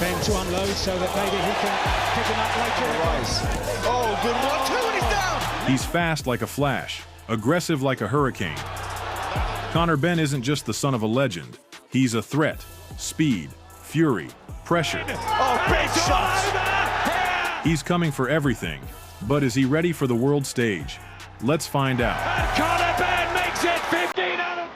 Ben to unload so that maybe he can pick him up later. Oh, good 1-2 and he's down! He's fast like a flash, aggressive like a hurricane. Conor Benn isn't just the son of a legend. He's a threat. Speed, fury, pressure. Oh, big shot! He's coming for everything. But is he ready for the world stage? Let's find out. And Conor Benn makes it 15 out of...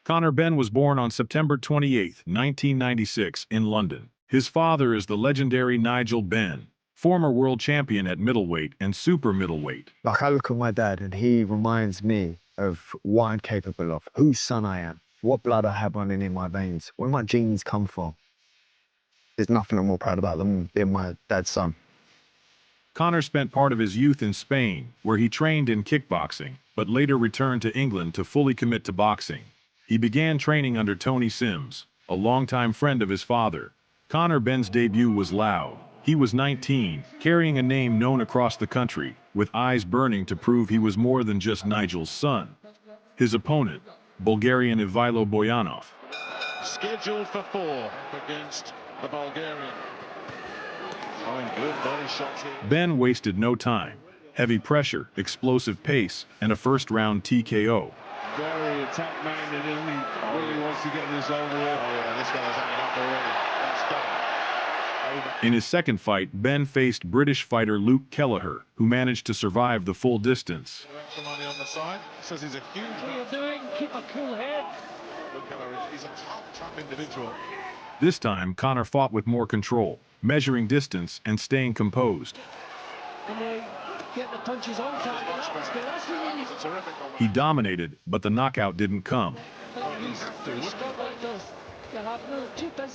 Conor Benn was born on September 28, 1996, in London. His father is the legendary Nigel Benn, former world champion at middleweight and super middleweight. Like, I look at my dad and he reminds me of what I'm capable of, whose son I am, what blood I have running in my veins, where my genes come from. There's nothing I'm more proud about than being my dad's son. Conor spent part of his youth in Spain, where he trained in kickboxing, but later returned to England to fully commit to boxing. He began training under Tony Sims, a longtime friend of his father. Conor Benn's debut was loud. He was 19, carrying a name known across the country, with eyes burning to prove he was more than just Nigel's son. His opponent, Bulgarian Ivilo Boyanov. Scheduled for 4 against the Bulgarian. Oh, good body shots here. Benn wasted no time. Heavy pressure, explosive pace, and a first-round TKO. Very attack-minded, and he really wants to get this over with. Oh, yeah, this guy's hanging up already. That's done. In his second fight, Benn faced British fighter Luke Kelleher, who managed to survive the full distance. Extra money on the side. Says he's a huge man. What are you doing? Keep a cool head. Luke Kelleher, he's a tough individual. This time, Conor fought with more control, measuring distance and staying composed. And they get the punches on target. That's really easy. Terrific. He dominated, but the knockout didn't come.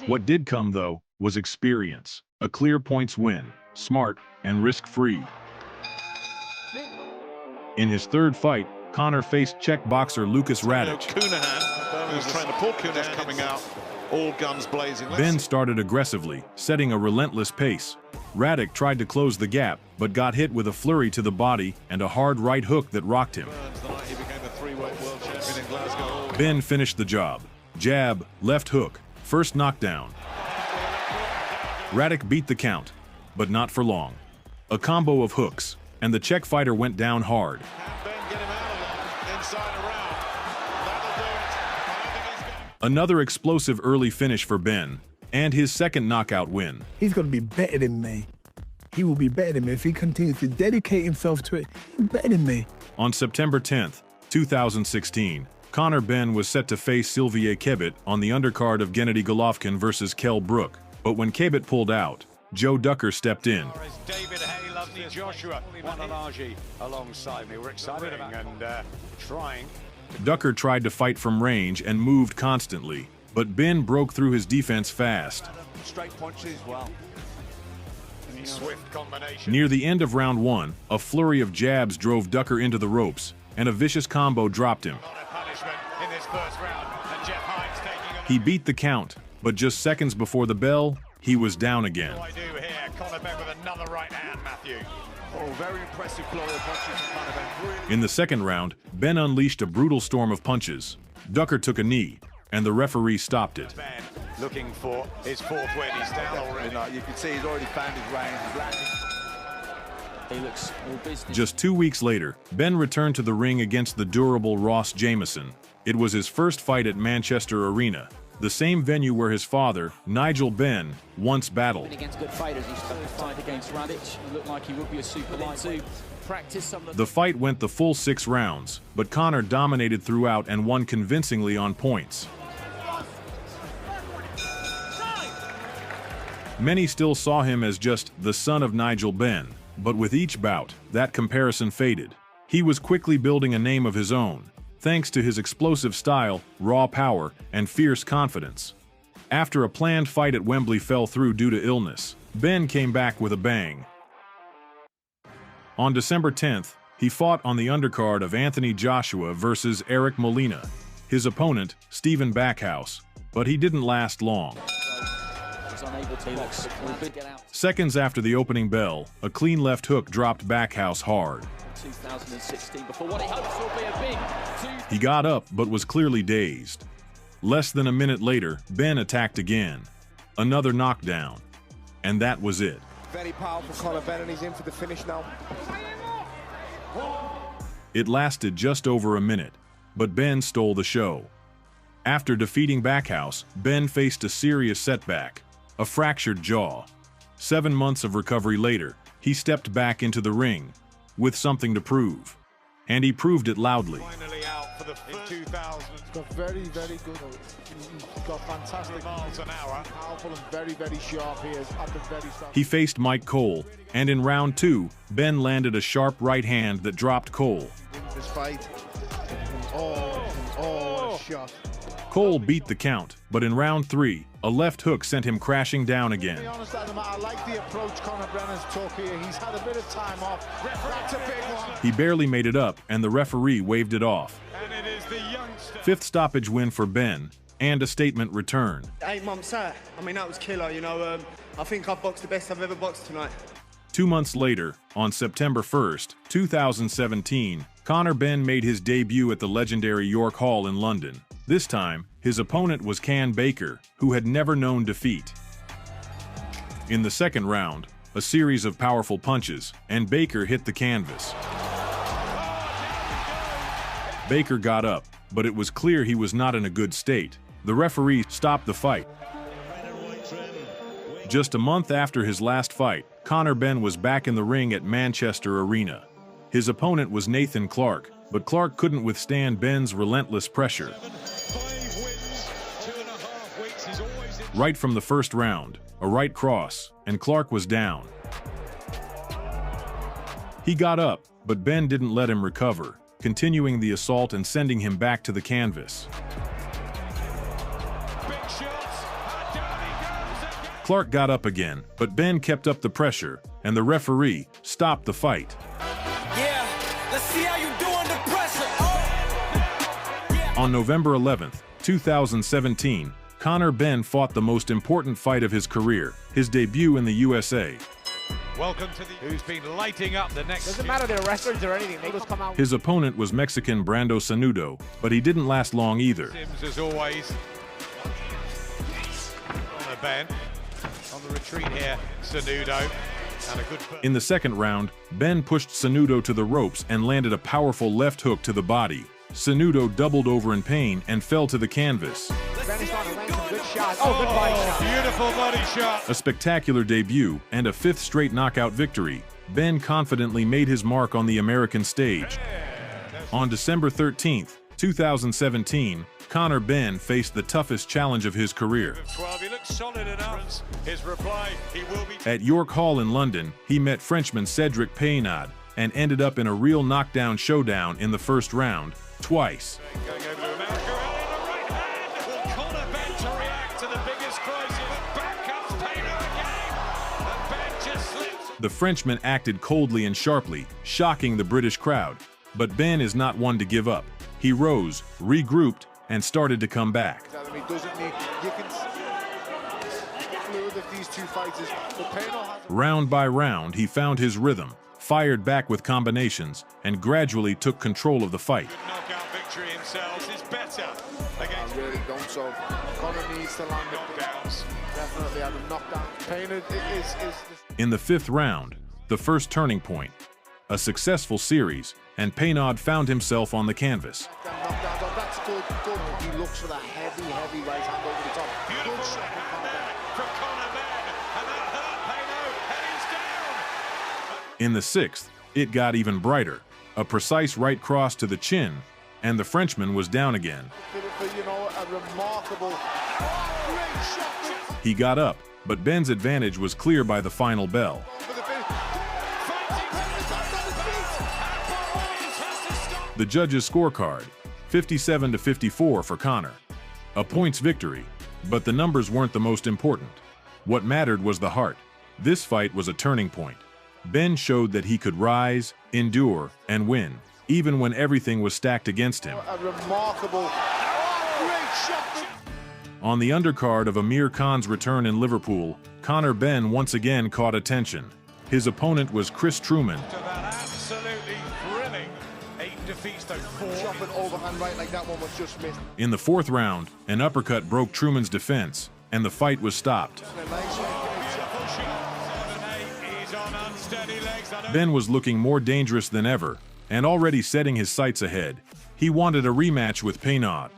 What did come, though, was experience. A clear points win, smart and risk-free. In his third fight, Conor faced Czech boxer Lucas Radic. Kunahan was trying to pull Kunahan coming out, all guns blazing. Benn started aggressively, setting a relentless pace. Radic tried to close the gap, but got hit with a flurry to the body and a hard right hook that rocked him. He became a three-weight world champion in Glasgow. Benn finished the job. Jab, left hook, first knockdown. Radic beat the count, but not for long. A combo of hooks, and the Czech fighter went down hard. Can Ben get him out of there? Inside around. That'll do it. I think he's got... Another explosive early finish for Benn, and his second knockout win. He's going to be better than me. He will be better than me if he continues to dedicate himself to it. He's better than me. On September 10th, 2016, Conor Benn was set to face Sylvier Kebet on the undercard of Gennady Golovkin versus Kell Brook. But when Kebet pulled out, Joe Ducker stepped in. David Hay, lovely Joshua, Wanalaji alongside me. We're excited and trying. Ducker tried to fight from range and moved constantly, but Benn broke through his defense fast. Straight punches, well. Swift combination. Near the end of round 1, a flurry of jabs drove Ducker into the ropes, and a vicious combo dropped him. In this first round, and Jeff Hines taking He beat the count, but just seconds before the bell, he was down again. I do here. Conor Benn with another right hand, Matthew. Oh, very impressive flow of punches from Conor Benn. Really... In the second round, Benn unleashed a brutal storm of punches. Ducker took a knee, and the referee stopped it. Benn looking for his fourth win. He's down already. You can see he's already found his range. He's landing. He looks all business. Just 2 weeks later, Benn returned to the ring against the durable Ross Jameson. It was his first fight at Manchester Arena, the same venue where his father, Nigel Benn, once battled. Against good fighters, he started to fight against Radic. He looked like he would be a super lightweight. Practice some of the fight went the full 6 rounds, but Conor dominated throughout and won convincingly on points. Many still saw him as just the son of Nigel Benn, but with each bout, that comparison faded. He was quickly building a name of his own, thanks to his explosive style, raw power, and fierce confidence. After a planned fight at Wembley fell through due to illness, Benn came back with a bang. On December 10th, he fought on the undercard of Anthony Joshua versus Eric Molina, his opponent, Stephen Backhouse, but he didn't last long. Seconds after the opening bell, a clean left hook dropped Backhouse hard. 2016 before what he hopes will be a big He got up but was clearly dazed. Less than a minute later, Benn attacked again. Another knockdown. And that was it. Very powerful Conor Benn, and he's in for the finish now. It lasted just over a minute, but Ben stole the show. After defeating Backhouse, Ben faced a serious setback, a fractured jaw. 7 months of recovery later, he stepped back into the ring with something to prove. And he proved it loudly. Finally out for the in 2000. He's got very, very good. He's got fantastic miles an hour. Powerful and very, very sharp here at the very start. He faced Mike Cole, and in round 2, Ben landed a sharp right hand that dropped Cole. This fight. Oh, what a shot. Cole beat the count, but in round 3, a left hook sent him crashing down again. To be honest, Adam, I like the approach Conor Brennan's took here. He's had a bit of time off. That's a big one. He barely made it up, and the referee waved it off. And it is the youngster. 5th stoppage win for Ben, and a statement return. 8 months out. I mean, that was killer, you know. I think I've boxed the best I've ever boxed tonight. 2 months later, on September 1st, 2017, Conor Benn made his debut at the legendary York Hall in London. This time, his opponent was Can Baker, who had never known defeat. In the 2nd round, a series of powerful punches, and Baker hit the canvas. Baker got up, but it was clear he was not in a good state. The referee stopped the fight. Just a month after his last fight, Conor Benn was back in the ring at Manchester Arena. His opponent was Nathan Clark, but Clark couldn't withstand Benn's relentless pressure. Right from the first round, a right cross, and Clark was down. He got up, but Ben didn't let him recover, continuing the assault and sending him back to the canvas. Clark got up again, but Ben kept up the pressure, and the referee stopped the fight. Yeah, let's see how you do under pressure. On November 11th, 2017, Conor Benn fought the most important fight of his career, his debut in the USA. Welcome to the who's been lighting up the next. Doesn't matter their records or anything. They just come out. His opponent was Mexican Brando Sanudo, but he didn't last long either. Sims, as always. On a Ben. On the retreat here, Sanudo. And a good. In the 2nd round, Ben pushed Sanudo to the ropes and landed a powerful left hook to the body. Sanudo doubled over in pain and fell to the canvas. Good shot. Oh, good body shot. Beautiful body shot. A spectacular debut and a 5th straight knockout victory, Ben confidently made his mark on the American stage. On December 13th, 2017, Conor Benn faced the toughest challenge of his career. 12, he looks solid enough. His reply, he will be. At York Hall in London, he met Frenchman Cedric Peynaud and ended up in a real knockdown showdown in the 1st round, twice. Going over to America, and in the right hand. Will Conor Benn to react to the biggest crisis? Back comes Peynaud again. And Ben just slips. The Frenchman acted coldly and sharply, shocking the British crowd. But Ben is not one to give up. He rose, regrouped, and started to come back. He doesn't need. You can fluid of these two fighters. Round by round, he found his rhythm, fired back with combinations, and gradually took control of the fight. Good knockout victory himself is better. I really don't. So Conor needs to land knockdowns. Definitely had a knockdown. Peynaud is. In the 5th round, the first turning point, a successful series, and Peynaud found himself on the canvas. That's good. He looks for that heavy right hand over the top. Beautiful shot from Conor Benn, and that hurt Peynaud, and he's down. In the 6th, it got even brighter. A precise right cross to the chin, and the Frenchman was down again. You know, a remarkable great shot. He got up, but Ben's advantage was clear by the final bell. The judges' scorecard, 57-54 for Conor. A points victory, but the numbers weren't the most important. What mattered was the heart. This fight was a turning point. Ben showed that he could rise, endure, and win, even when everything was stacked against him. A remarkable great shot. On the undercard of Amir Khan's return in Liverpool, Conor Benn once again caught attention. His opponent was Chris Truman. Absolutely thrilling. 8 defeats to 4. Chopping overhand right like that one was just missed. In the 4th round, an uppercut broke Truman's defense, and the fight was stopped. Benn was looking more dangerous than ever, and already setting his sights ahead. He wanted a rematch with Peynaud.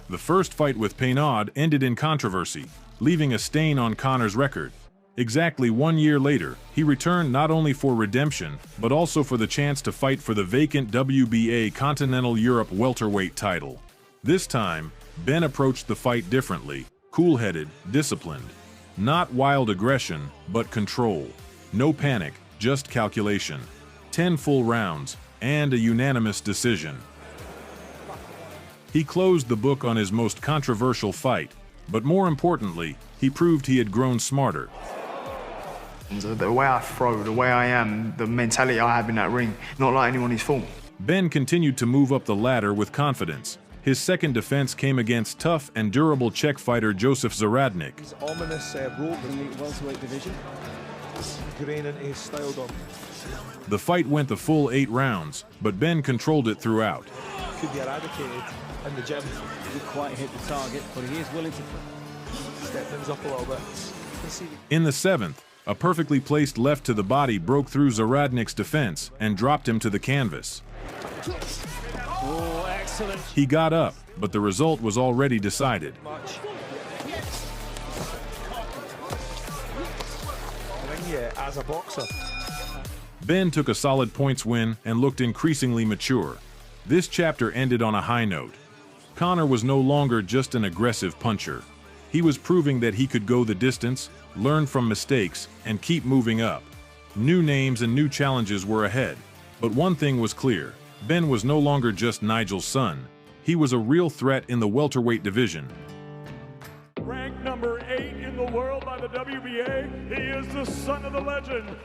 The first fight with Peynaud ended in controversy, leaving a stain on Conor's record. Exactly 1 year later, he returned not only for redemption, but also for the chance to fight for the vacant WBA Continental Europe welterweight title. This time, Benn approached the fight differently, cool-headed, disciplined. Not wild aggression, but control. No panic, just calculation. 10 full rounds, and a unanimous decision. He closed the book on his most controversial fight, but more importantly, he proved he had grown smarter. The way I throw, the way I am, the mentality I have in that ring, not like anyone is for. Benn continued to move up the ladder with confidence. His second defense came against tough and durable Czech fighter Josef Zaradnik. His ominous rope in the welterweight division, grain into his style dom. The fight went the full 8 rounds, but Benn controlled it throughout. Could be eradicated in the gym. He didn't quite hit the target, but he is willing to step things up a little bit. In the 7th, a perfectly placed left to the body broke through Zaradnik's defense and dropped him to the canvas. Oh, excellent. He got up, but the result was already decided. As a boxer. Benn took a solid points win and looked increasingly mature. This chapter ended on a high note. Conor was no longer just an aggressive puncher. He was proving that he could go the distance, learn from mistakes, and keep moving up. New names and new challenges were ahead. But one thing was clear. Benn was no longer just Nigel's son. He was a real threat in the welterweight division. Ranked number 8 in the world by the WBA, he is the son of the legend.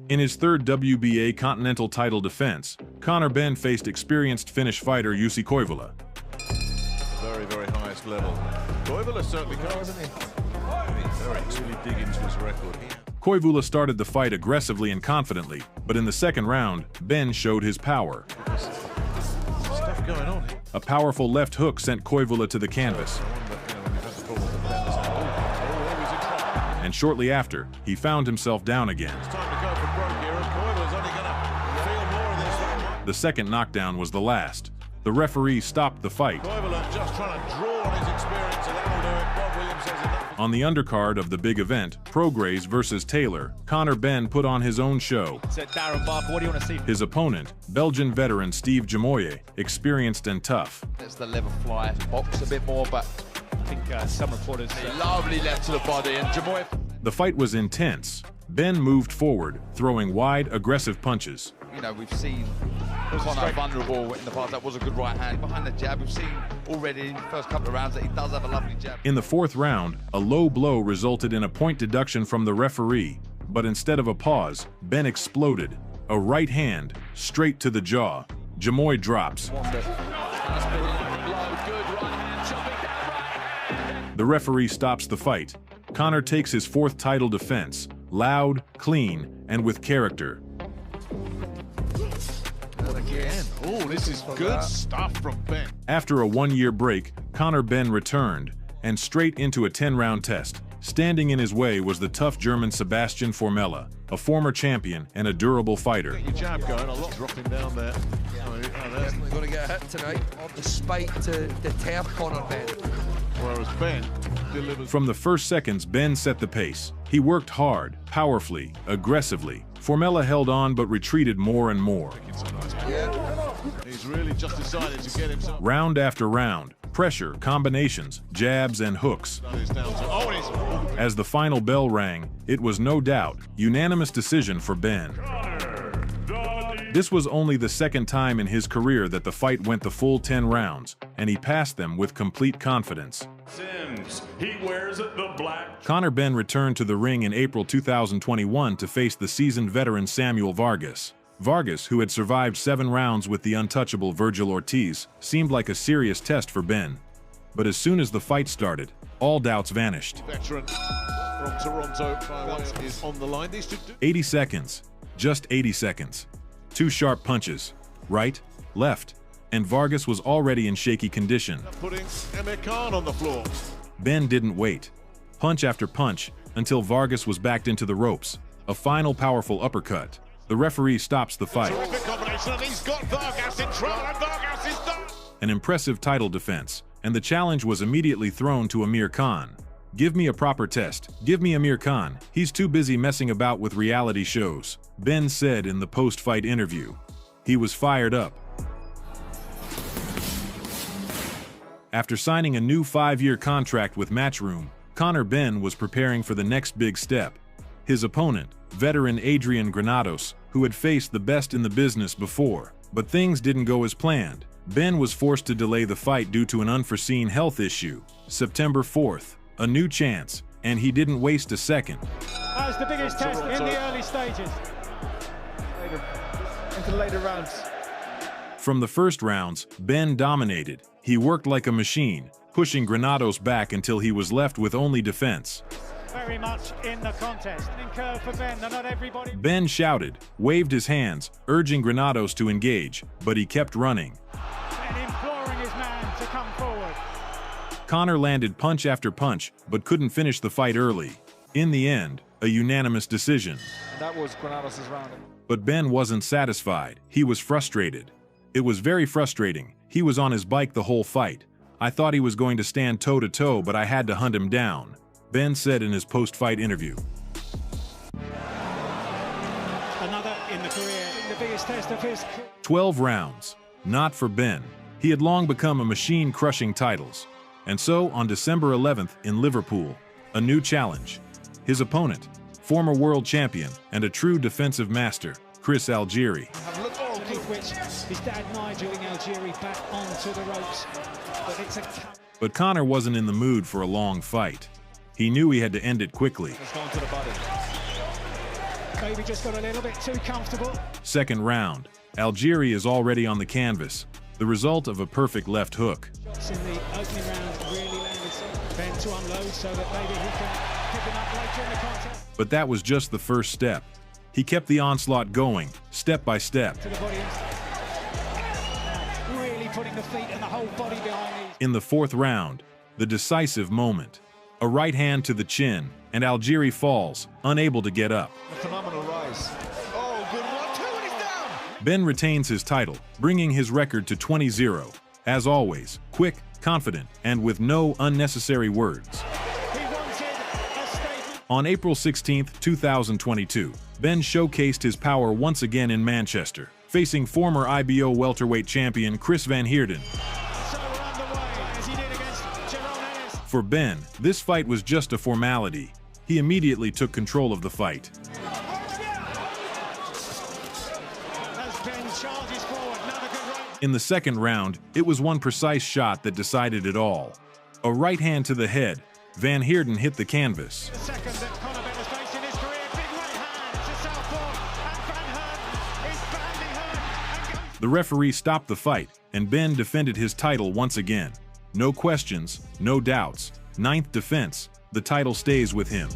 In his third WBA Continental title defense, Conor Benn faced experienced Finnish fighter Jussi Koivula. Very, very highest level. Koivula certainly can't, isn't he? Really dig into his record here. Koivula started the fight aggressively and confidently, but in the second round, Benn showed his power. Stuff going on here. A powerful left hook sent Koivula to the canvas. And shortly after, he found himself down again. It's time to go for broke here, and Koivula's only going to feel more of this one. The second knockdown was the last. The referee stopped the fight. Koivula just trying to draw on his experience, and that'll do it. Bob Williams says enough. On the undercard of the big event, Prograis versus Taylor, Conor Benn put on his own show. Darren Barker, what do you want to see? His opponent, Belgian veteran Steve Jamoye, experienced and tough. It's the level fly, box a bit more, but I think some reporters... lovely left to the body, and Jamoye... The fight was intense. Benn moved forward, throwing wide, aggressive punches. You know, we've seen Conor vulnerable in the past. That was a good right hand. Behind the jab, we've seen already in the first couple of rounds that he does have a lovely jab. In the fourth round, a low blow resulted in a point deduction from the referee. But instead of a pause, Benn exploded. A right hand, straight to the jaw. Jamoye drops. The referee stops the fight. Conor takes his fourth title defense, loud, clean, and with character. And again, oh, this is good stuff from Benn. After a 1-year break, Conor Benn returned, and straight into a 10-round test. Standing in his way was the tough German Sebastian Formella, a former champion and a durable fighter. Get your jab going, a lot dropping down there. Definitely going to get hit tonight, despite to deter Conor Benn. Whereas Benn delivers. From the first seconds, Benn set the pace. He worked hard, powerfully, aggressively. Formella held on but retreated more and more. He's really just decided to get himself. Round after round, pressure, combinations, jabs, and hooks. As the final bell rang, it was no doubt unanimous decision for Benn. This was only the second time in his career that the fight went the full 10 rounds, and he passed them with complete confidence. Sims, he wears the black. Conor Benn returned to the ring in April 2021 to face the seasoned veteran Samuel Vargas. Vargas, who had survived 7 rounds with the untouchable Virgil Ortiz, seemed like a serious test for Benn. But as soon as the fight started, all doubts vanished. Veteran from Toronto is on the line. 80 seconds. Just 80 seconds. 2 sharp punches. Right, left, and Vargas was already in shaky condition. Putting Emir Khan on the floor. Ben didn't wait. Punch after punch, until Vargas was backed into the ropes. A final powerful uppercut. The referee stops the fight. Terrific combination, and he's got Vargas in trouble, and Vargas is done. An impressive title defense, and the challenge was immediately thrown to Amir Khan. Give me a proper test. Give me Amir Khan. He's too busy messing about with reality shows, Ben said in the post-fight interview. He was fired up. After signing a new 5-year contract with Matchroom, Conor Benn was preparing for the next big step. His opponent, veteran Adrian Granados, who had faced the best in the business before, but things didn't go as planned. Ben was forced to delay the fight due to an unforeseen health issue. September 4th, a new chance, and he didn't waste a second. That's the biggest test in the early stages. Into the later rounds. From the first rounds, Ben dominated. He worked like a machine, pushing Granados back until he was left with only defense. Very much in the contest. Curve for Ben, not everybody. Ben shouted, waved his hands, urging Granados to engage, but he kept running. And imploring his man to come forward. Conor landed punch after punch, but couldn't finish the fight early. In the end, a unanimous decision. And that was Granados' round. But Ben wasn't satisfied. He was frustrated. It was very frustrating. He was on his bike the whole fight. I thought he was going to stand toe-to-toe, but I had to hunt him down, Ben said in his post-fight interview. Another in the career, in the biggest test of his 12 rounds. Not for Ben. He had long become a machine crushing titles. And so, on December 11th in Liverpool, a new challenge. His opponent, former world champion and a true defensive master, Chris Algieri. Which his dad Nigel Algieri back onto the ropes. But Conor wasn't in the mood for a long fight. He knew he had to end it quickly. It's gone to the body. Maybe just got a little bit too comfortable. Second round. Algieri is already on the canvas, the result of a perfect left hook. Shots in the opening round really landed Ben to unload so that maybe he can pick him up later in the contest. But that was just the first step. He kept the onslaught going, step by step. To the body. Really putting the feet and the whole body behind these. In the fourth round, the decisive moment. A right hand to the chin, and Algieri falls, unable to get up. A phenomenal rise. Oh, good 1-2, and he's down! Ben retains his title, bringing his record to 20-0. As always, quick, confident, and with no unnecessary words. On April 16, 2022, Ben showcased his power once again in Manchester, facing former IBO welterweight champion Chris Van Heerden. For Ben, this fight was just a formality. He immediately took control of the fight. In the second round, it was one precise shot that decided it all. A right hand to the head, Van Heerden hit the canvas. The second that Conor Ben has faced in his career, big right hand to southpaw, and Van Heerden is badly hurt. The referee stopped the fight, and Ben defended his title once again. No questions, no doubts. Ninth defense, the title stays with him.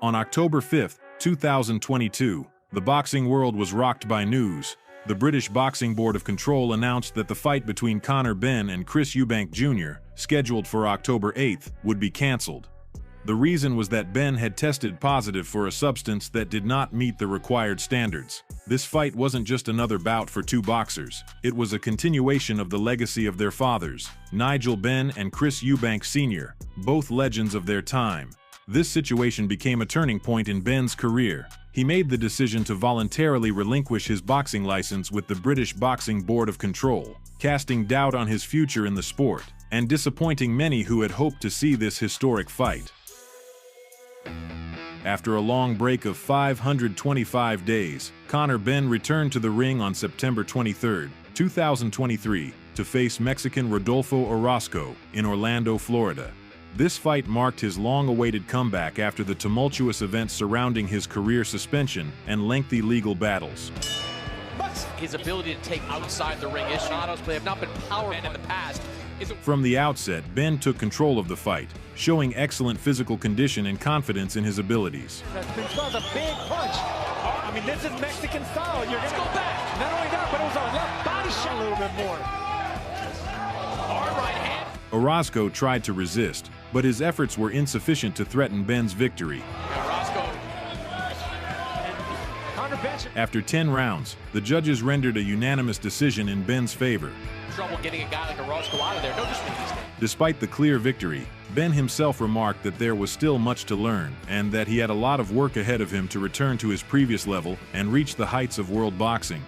On October 5, 2022, the boxing world was rocked by news. The British Boxing Board of Control announced that the fight between Conor Benn and Chris Eubank Jr., scheduled for October 8th, would be cancelled. The reason was that Ben had tested positive for a substance that did not meet the required standards. This fight wasn't just another bout for two boxers. It was a continuation of the legacy of their fathers, Nigel Benn and Chris Eubank Sr., both legends of their time. This situation became a turning point in Benn's career. He made the decision to voluntarily relinquish his boxing license with the British Boxing Board of Control, casting doubt on his future in the sport, and disappointing many who had hoped to see this historic fight. After a long break of 525 days, Conor Benn returned to the ring on September 23, 2023, to face Mexican Rodolfo Orozco in Orlando, Florida. This fight marked his long-awaited comeback after the tumultuous events surrounding his career suspension and lengthy legal battles. His ability to take outside the ring issues have not been powerful in the past. From the outset, Ben took control of the fight, showing excellent physical condition and confidence in his abilities. That's a big punch. I mean, this is Mexican style. You're gonna go back. Not only that, but it was a left body shot a little bit more. Hard right hand. Orozco tried to resist, but his efforts were insufficient to threaten Benn's victory. After 10 rounds, the judges rendered a unanimous decision in Benn's favor. Trouble getting a guy like Orozco out of there. No disrespect. Despite the clear victory, Benn himself remarked that there was still much to learn and that he had a lot of work ahead of him to return to his previous level and reach the heights of world boxing.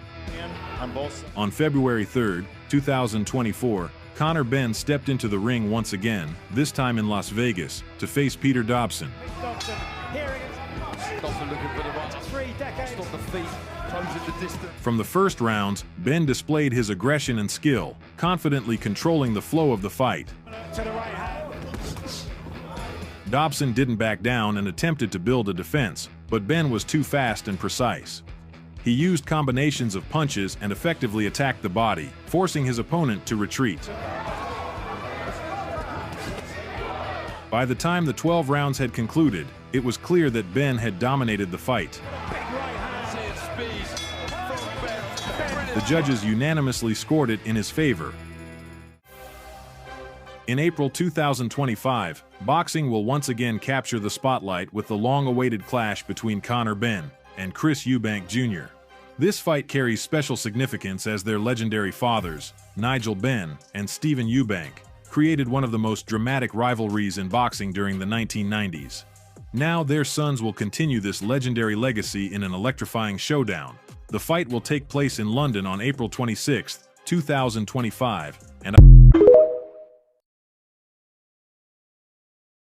On February 3, 2024, Conor Benn stepped into the ring once again, this time in Las Vegas, to face Peter Dobson. Dobson looking for the right. 3 decades. Stop the feet, closing the distance. From the first rounds, Benn displayed his aggression and skill, confidently controlling the flow of the fight. To the right hand. Dobson didn't back down and attempted to build a defense, but Benn was too fast and precise. He used combinations of punches and effectively attacked the body, forcing his opponent to retreat. By the time the 12 rounds had concluded, it was clear that Benn had dominated the fight. The judges unanimously scored it in his favor. In April 2025, boxing will once again capture the spotlight with the long-awaited clash between Conor Benn and Chris Eubank Jr. This fight carries special significance as their legendary fathers, Nigel Benn and Stephen Eubank, created one of the most dramatic rivalries in boxing during the 1990s. Now their sons will continue this legendary legacy in an electrifying showdown. The fight will take place in London on April 26, 2025, and